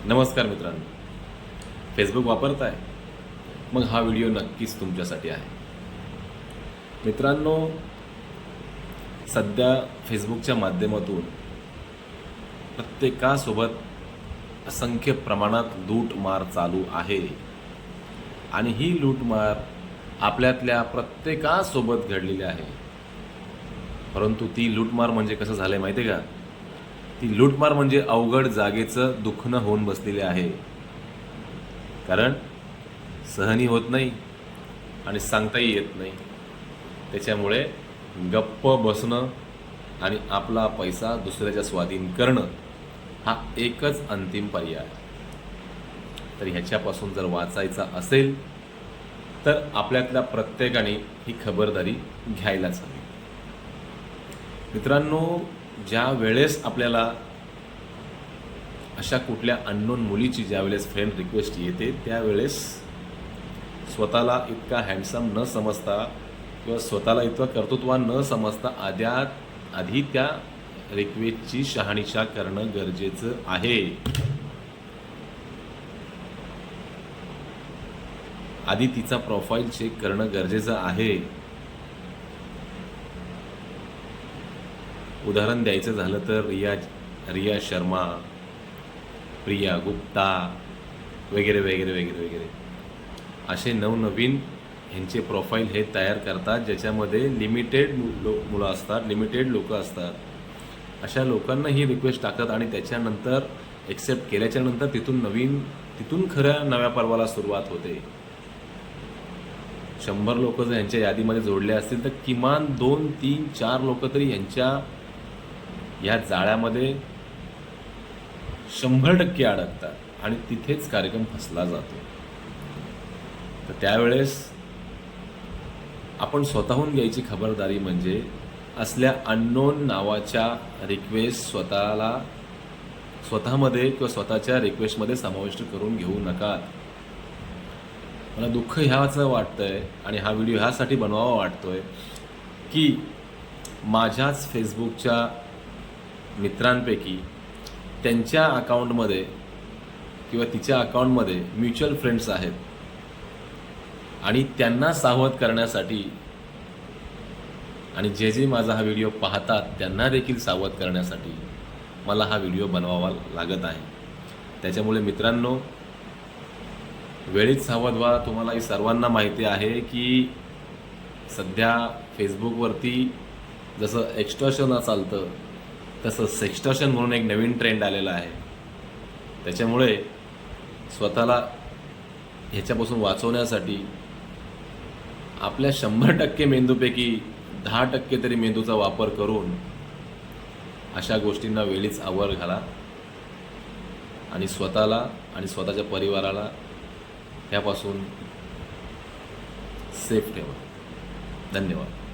नमस्कार मित्रांनो, फेसबुक वापरताय? मग हा व्हिडिओ नक्कीच तुमच्यासाठी आहे. मित्रांनो, सध्या फेसबुकच्या माध्यमातून प्रत्येकासोबत असंख्य प्रमाणात लूटमार चालू आहे आणि ही लूटमार आपल्यातल्या प्रत्येकासोबत घडलेली आहे. परंतु ती लूटमार म्हणजे कसं झालंय माहिती आहे का? ती लूटमार म्हणजे अवघड जागेचं दुखणं होऊन बसलेले आहे. कारण सहनी होत नाही आणि सांगताही येत नाही. त्याच्यामुळे गप्प बसणं आणि आपला पैसा दुसऱ्याच्या स्वाधीन करणं हा एकच अंतिम पर्याय. तर ह्याच्यापासून जर वाचायचा असेल तर आपल्यातल्या प्रत्येकाने ही खबरदारी घ्यायलाच हवी. मित्रांनो, ज्या वेळेस आपल्याला अशा कुठल्या अननोन मुलीची ज्या वेळेस फ्रेंड रिक्वेस्ट येते त्यावेळेस स्वतःला इतका हँडसम न समजता किंवा स्वतःला इतका कर्तृत्वान न समजता आधी त्या रिक्वेस्टची शहानिशा करणं गरजेचं आहे. आधी तिचा प्रोफाईल चेक करणं गरजेचं आहे. उदाहरण द्यायचं झालं तर रिया शर्मा, प्रिया गुप्ता वगैरे वगैरे वगैरे वगैरे असे नवनवीन ह्यांचे प्रोफाईल हे तयार करतात, ज्याच्यामध्ये लिमिटेड मुलं असतात, लिमिटेड लोक असतात. अशा लोकांना ही रिक्वेस्ट टाकतात आणि त्याच्यानंतर एक्सेप्ट केल्याच्यानंतर तिथून खऱ्या नव्या पर्वाला सुरुवात होते. 100 लोक जर यांच्या यादीमध्ये जोडले असतील तर किमान 2, 3, 4 लोक तरी यांच्या या जाळ्यामध्ये 100% अडकतात आणि तिथेच कार्यक्रम फसला जातो. तर त्यावेळेस आपण स्वतःहून घ्यायची खबरदारी म्हणजे असल्या अननोन नावाच्या रिक्वेस्ट स्वतःमध्ये किंवा स्वतःच्या रिक्वेस्टमध्ये समाविष्ट करून घेऊ नका. मला दुःख ह्याचं वाटतंय आणि हा व्हिडिओ ह्यासाठी बनवावा वाटतोय की माझ्याच फेसबुकच्या मित्रांपैकी त्यांच्या अकाउंटमध्ये किंवा तिच्या अकाउंटमध्ये म्युच्युअल फ्रेंड्स आहेत आणि त्यांना सावध करण्यासाठी आणि जे माझा हा व्हिडिओ पाहतात त्यांना देखील सावध करण्यासाठी मला हा व्हिडिओ बनवावा लागत आहे. त्याच्यामुळे मित्रांनो, वेळीच सावध व्हा. तुम्हालाही सर्वांना माहिती आहे की सध्या फेसबुकवरती जसं एक्स्टॉर्शन चालतं तसं सेक्स्टॉर्शन म्हणून एक नवीन ट्रेंड आलेला आहे. त्याच्यामुळे स्वतःला ह्याच्यापासून वाचवण्यासाठी आपल्या 100% मेंदूपैकी 10% तरी मेंदूचा वापर करून अशा गोष्टींना वेळीच आवर घाला आणि स्वतःला आणि स्वतःच्या परिवाराला ह्यापासून सेफ ठेवा. धन्यवाद.